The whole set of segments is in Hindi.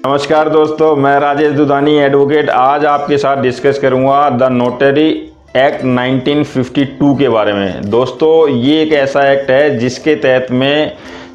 नमस्कार दोस्तों, मैं राजेश दुधानी एडवोकेट आज आपके साथ डिस्कस करूंगा द नोटरी एक्ट 1952 के बारे में। दोस्तों, ये एक ऐसा एक्ट है जिसके तहत में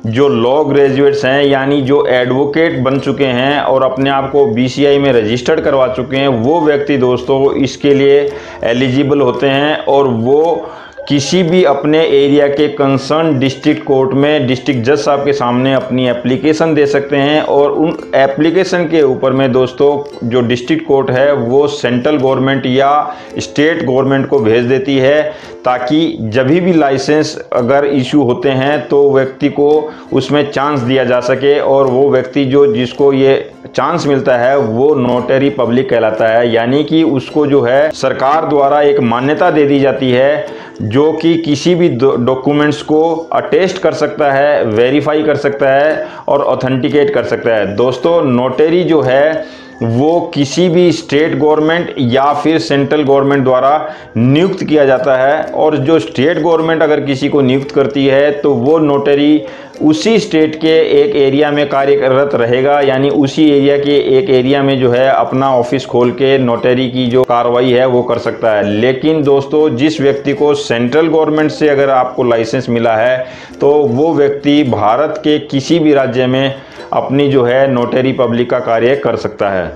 जो लॉ ग्रेजुएट्स हैं यानी जो एडवोकेट बन चुके हैं और अपने आप को बीसीआई में रजिस्टर्ड करवा चुके हैं, वो व्यक्ति दोस्तों इसके लिए एलिजिबल होते हैं और वो किसी भी अपने एरिया के कंसर्न डिस्ट्रिक्ट कोर्ट में डिस्ट्रिक्ट जज साहब के सामने अपनी एप्लीकेशन दे सकते हैं और उन एप्लीकेशन के ऊपर में दोस्तों जो डिस्ट्रिक्ट कोर्ट है वो सेंट्रल गवर्नमेंट या स्टेट गवर्नमेंट को भेज देती है, ताकि जब भी लाइसेंस अगर इशू होते हैं तो व्यक्ति को उसमें चांस दिया जा सके और वो व्यक्ति जिसको ये चांस मिलता है वो नोटरी पब्लिक कहलाता है। यानी कि उसको जो है सरकार द्वारा एक मान्यता दे दी जाती है जो कि किसी भी डॉक्यूमेंट्स को अटेस्ट कर सकता है, वेरीफाई कर सकता है और ऑथेंटिकेट कर सकता है। दोस्तों, नोटरी जो है वो किसी भी स्टेट गवर्नमेंट या फिर सेंट्रल गवर्नमेंट द्वारा नियुक्त किया जाता है और जो स्टेट गवर्नमेंट अगर किसी को नियुक्त करती है तो वो नोटरी उसी स्टेट के एक एरिया में कार्यरत रहेगा, यानी उसी एरिया के एक एरिया में जो है अपना ऑफिस खोल के नोटरी की जो कार्रवाई है वो कर सकता है। लेकिन दोस्तों, जिस व्यक्ति को सेंट्रल गवर्नमेंट से अगर आपको लाइसेंस मिला है तो वो व्यक्ति भारत के किसी भी राज्य में अपनी जो है नोटरी पब्लिक का कार्य कर सकता है।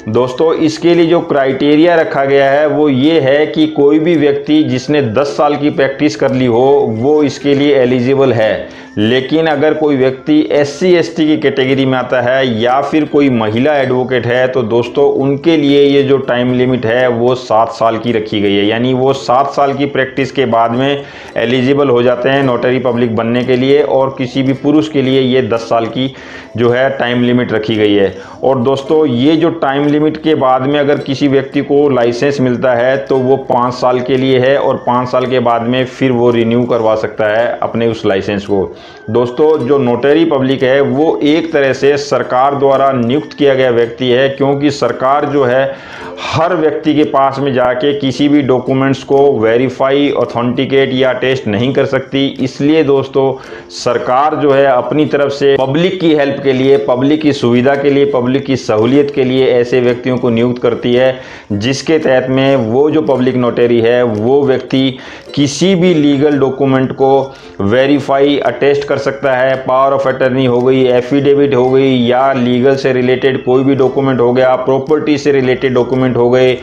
दोस्तों, इसके लिए जो क्राइटेरिया रखा गया है वो ये है कि कोई भी व्यक्ति जिसने 10 साल की प्रैक्टिस कर ली हो वो इसके लिए एलिजिबल है। लेकिन अगर कोई व्यक्ति SC ST की कैटेगरी में आता है या फिर कोई महिला एडवोकेट है तो दोस्तों उनके लिए ये जो टाइम लिमिट है वो 7 साल की रखी गई है, यानी वो 7 साल की प्रैक्टिस के बाद में एलिजिबल हो जाते हैं नोटरी पब्लिक बनने के लिए। और किसी भी पुरुष के लिए ये 10 साल की जो है टाइम लिमिट रखी गई है। और दोस्तों, ये जो टाइम लिमिट के बाद में अगर किसी व्यक्ति को लाइसेंस मिलता है तो वो 5 साल के लिए है और 5 साल के बाद में फिर वो रिन्यू करवा सकता है अपने उस लाइसेंस को। दोस्तों, जो नोटरी पब्लिक है वो एक तरह से सरकार द्वारा नियुक्त किया गया व्यक्ति है, क्योंकि सरकार जो है हर व्यक्ति के पास में जाके किसी भी डॉक्यूमेंट्स को वेरीफाई, ऑथेंटिकेट या टेस्ट नहीं कर सकती। इसलिए दोस्तों, सरकार जो है अपनी तरफ से पब्लिक की हेल्प के लिए, पब्लिक की सुविधा के लिए, पब्लिक की सहूलियत के लिए ऐसे व्यक्तियों को नियुक्त करती है, जिसके तहत में वो जो पब्लिक नोटरी है वो व्यक्ति किसी भी लीगल डॉक्यूमेंट को वेरीफाई, अटेस्ट कर सकता है। पावर ऑफ अटर्नी हो गई, एफिडेविट हो गई या लीगल से रिलेटेड कोई भी डॉक्यूमेंट हो गया, प्रॉपर्टी से रिलेटेड डॉक्यूमेंट हो गए,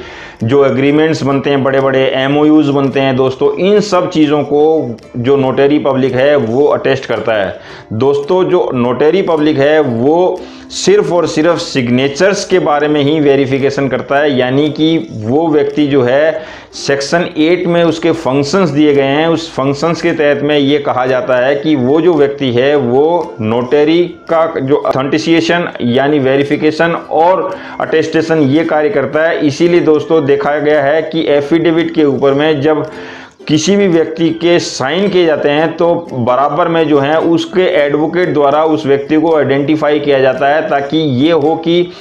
जो एग्रीमेंट्स बनते हैं, बड़े बड़े MOUs बनते हैं दोस्तों, इन सब चीज़ों को जो नोटरी पब्लिक है वो अटेस्ट करता है। दोस्तों, जो नोटरी पब्लिक है वो सिर्फ और सिर्फ सिग्नेचर्स के बारे में ही वेरिफिकेशन करता है, यानी कि वो व्यक्ति जो है सेक्शन 8 में उसके फंक्शंस दिए गए हैं, उस फंक्शंस के तहत में ये कहा जाता है कि वो जो व्यक्ति है वो नोटरी का जो ऑथेंटिसिएशन यानी वेरिफिकेशन और अटेस्टेशन ये कार्य करता है। इसीलिए दोस्तों देखा गया है कि एफिडेविट के ऊपर में जब किसी भी व्यक्ति के साइन किए जाते हैं तो बराबर में जो है उसके एडवोकेट द्वारा उस व्यक्ति को आइडेंटिफाई किया जाता है, ताकि ये हो कि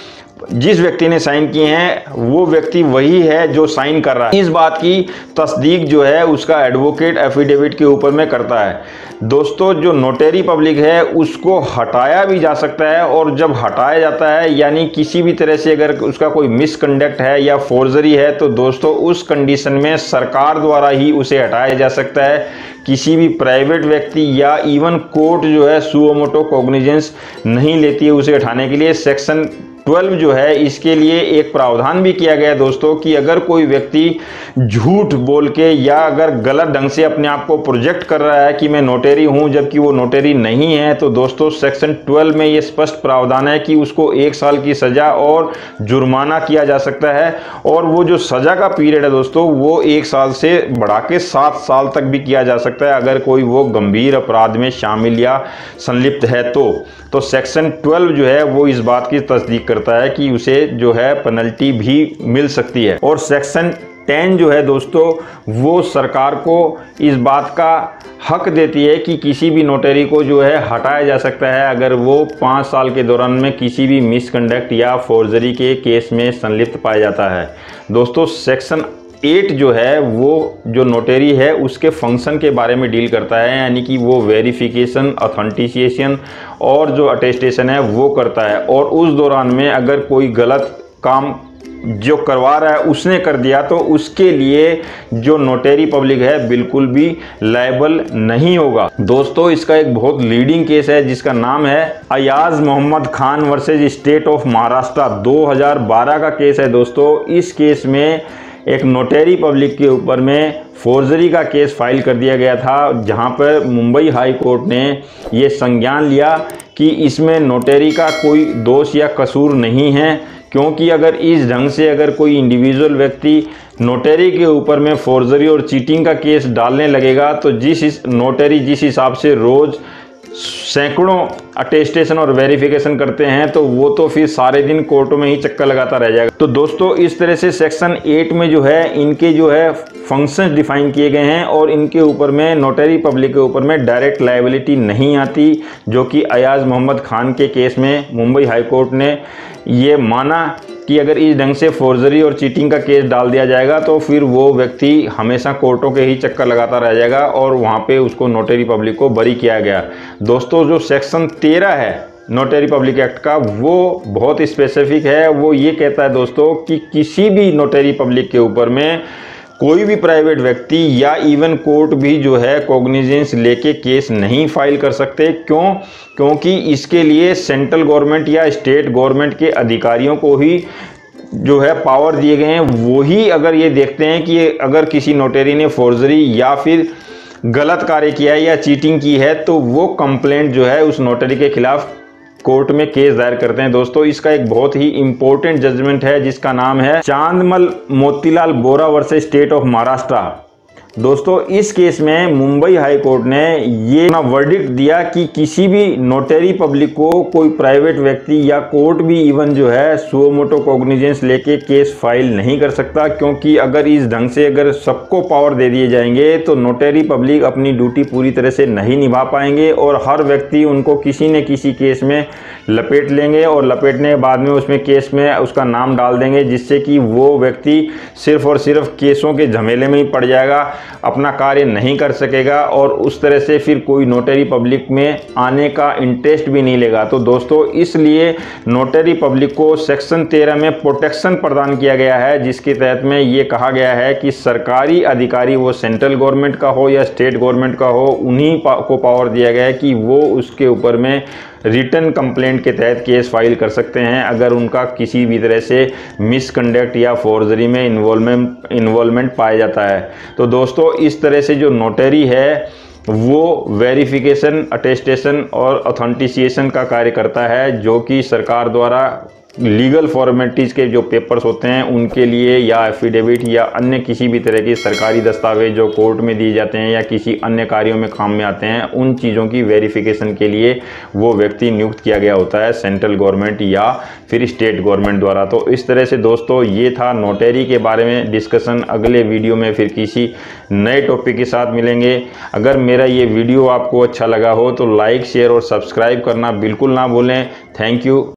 जिस व्यक्ति ने साइन किए हैं वो व्यक्ति वही है जो साइन कर रहा है। इस बात की तस्दीक जो है उसका एडवोकेट एफिडेविट के ऊपर में करता है। दोस्तों, जो नोटरी पब्लिक है उसको हटाया भी जा सकता है, और जब हटाया जाता है यानी किसी भी तरह से अगर उसका कोई मिसकंडक्ट है या फोर्जरी है तो दोस्तों उस कंडीशन में सरकार द्वारा ही उसे हटाया जा सकता है। किसी भी प्राइवेट व्यक्ति या इवन कोर्ट जो है सुओ मोटो कॉग्निजेंस नहीं लेती है उसे हटाने के लिए। सेक्शन 12 जो है इसके लिए एक प्रावधान भी किया गया है दोस्तों कि अगर कोई व्यक्ति झूठ बोल के या अगर गलत ढंग से अपने आप को प्रोजेक्ट कर रहा है कि मैं नोटरी हूं जबकि वो नोटरी नहीं है, तो दोस्तों सेक्शन 12 में ये स्पष्ट प्रावधान है कि उसको 1 साल की सजा और जुर्माना किया जा सकता है। और वो जो सजा का पीरियड है दोस्तों वो 1 साल से बढ़ा के 7 साल तक भी किया जा सकता है अगर कोई वो गंभीर अपराध में शामिल या संलिप्त है तो सेक्शन 12 जो है वो इस बात की तस्दीक करता है कि उसे जो है पेनल्टी भी मिल सकती है। और सेक्शन 10 जो है दोस्तों वो सरकार को इस बात का हक देती है कि किसी भी नोटरी को जो है हटाया जा सकता है अगर वो 5 साल के दौरान में किसी भी मिसकंडक्ट या फोर्जरी के केस में संलिप्त पाया जाता है। दोस्तों, सेक्शन 8 जो है वो जो नोटरी है उसके फंक्शन के बारे में डील करता है, यानी कि वो वेरिफिकेशन, ऑथेंटिकेशन और जो अटेस्टेशन है वो करता है। और उस दौरान में अगर कोई गलत काम जो करवा रहा है उसने कर दिया तो उसके लिए जो नोटरी पब्लिक है बिल्कुल भी लायबल नहीं होगा। दोस्तों इसका एक बहुत लीडिंग केस है जिसका नाम है Ayaz Mohammad Khan versus State of Maharashtra, 2012 का केस है। दोस्तों इस केस में एक नोटरी पब्लिक के ऊपर में फोर्जरी का केस फाइल कर दिया गया था, जहां पर मुंबई हाई कोर्ट ने ये संज्ञान लिया कि इसमें नोटरी का कोई दोष या कसूर नहीं है, क्योंकि अगर इस ढंग से अगर कोई इंडिविजुअल व्यक्ति नोटरी के ऊपर में फोर्जरी और चीटिंग का केस डालने लगेगा तो नोटरी जिस हिसाब से रोज़ सैकड़ों अटेस्टेशन और वेरिफिकेशन करते हैं तो वो तो फिर सारे दिन कोर्टों में ही चक्कर लगाता रह जाएगा। तो दोस्तों इस तरह से सेक्शन 8 में जो है इनके जो है फंक्शंस डिफाइन किए गए हैं और इनके ऊपर में नोटरी पब्लिक के ऊपर में डायरेक्ट लायबिलिटी नहीं आती, जो कि अयाज मोहम्मद खान के केस में मुंबई हाई कोर्ट ने ये माना कि अगर इस ढंग से फोर्जरी और चीटिंग का केस डाल दिया जाएगा तो फिर वो व्यक्ति हमेशा कोर्टों के ही चक्कर लगाता रह जाएगा और वहाँ पे उसको नोटरी पब्लिक को बरी किया गया। दोस्तों जो सेक्शन 13 है नोटरी पब्लिक एक्ट का वो बहुत स्पेसिफिक है। वो ये कहता है दोस्तों कि किसी भी नोटरी पब्लिक के ऊपर में कोई भी प्राइवेट व्यक्ति या इवन कोर्ट भी जो है कॉग्निजेंस लेके केस नहीं फाइल कर सकते। क्यों? क्योंकि इसके लिए सेंट्रल गवर्नमेंट या स्टेट गवर्नमेंट के अधिकारियों को ही जो है पावर दिए गए हैं। वो ही अगर ये देखते हैं कि अगर किसी नोटरी ने फोर्जरी या फिर गलत कार्य किया है या चीटिंग की है तो वो कंप्लेंट जो है उस नोटरी के खिलाफ कोर्ट में केस दायर करते हैं। दोस्तों इसका एक बहुत ही इंपॉर्टेंट जजमेंट है जिसका नाम है चांदमल मोतीलाल बोरा वर्सेस स्टेट ऑफ महाराष्ट्र। दोस्तों इस केस में मुंबई हाई कोर्ट ने ये वर्डिक्ट दिया कि किसी भी नोटरी पब्लिक को कोई प्राइवेट व्यक्ति या कोर्ट भी इवन जो है सुओ मोटो कॉग्निजेंस लेके केस फाइल नहीं कर सकता, क्योंकि अगर इस ढंग से अगर सबको पावर दे दिए जाएंगे तो नोटरी पब्लिक अपनी ड्यूटी पूरी तरह से नहीं निभा पाएंगे और हर व्यक्ति उनको किसी न किसी केस में लपेट लेंगे और लपेटने के बाद में उसमें केस में उसका नाम डाल देंगे, जिससे कि वो व्यक्ति सिर्फ और सिर्फ केसों के झमेले में ही पड़ जाएगा, अपना कार्य नहीं कर सकेगा और उस तरह से फिर कोई नोटरी पब्लिक में आने का इंटरेस्ट भी नहीं लेगा। तो दोस्तों इसलिए नोटरी पब्लिक को सेक्शन 13 में प्रोटेक्शन प्रदान किया गया है, जिसके तहत में ये कहा गया है कि सरकारी अधिकारी वो सेंट्रल गवर्नमेंट का हो या स्टेट गवर्नमेंट का हो, उन्हीं को पावर दिया गया है कि वो उसके ऊपर में रिटर्न कंप्लेंट के तहत केस फाइल कर सकते हैं अगर उनका किसी भी तरह से मिसकंडक्ट या फोर्जरी में इन्वॉल्वमेंट पाया जाता है। तो दोस्तों इस तरह से जो नोटरी है वो वेरिफिकेशन, अटेस्टेशन और ऑथेंटिकेशन का कार्य करता है, जो कि सरकार द्वारा लीगल फॉर्मेलिटीज़ के जो पेपर्स होते हैं उनके लिए या एफिडेविट या अन्य किसी भी तरह के सरकारी दस्तावेज जो कोर्ट में दिए जाते हैं या किसी अन्य कार्यों में काम में आते हैं, उन चीज़ों की वेरिफिकेशन के लिए वो व्यक्ति नियुक्त किया गया होता है सेंट्रल गवर्नमेंट या फिर स्टेट गवर्नमेंट द्वारा। तो इस तरह से दोस्तों ये था नोटरी के बारे में डिस्कशन। अगले वीडियो में फिर किसी नए टॉपिक के साथ मिलेंगे। अगर मेरा ये वीडियो आपको अच्छा लगा हो तो लाइक, शेयर और सब्सक्राइब करना बिल्कुल ना भूलें। Thank you.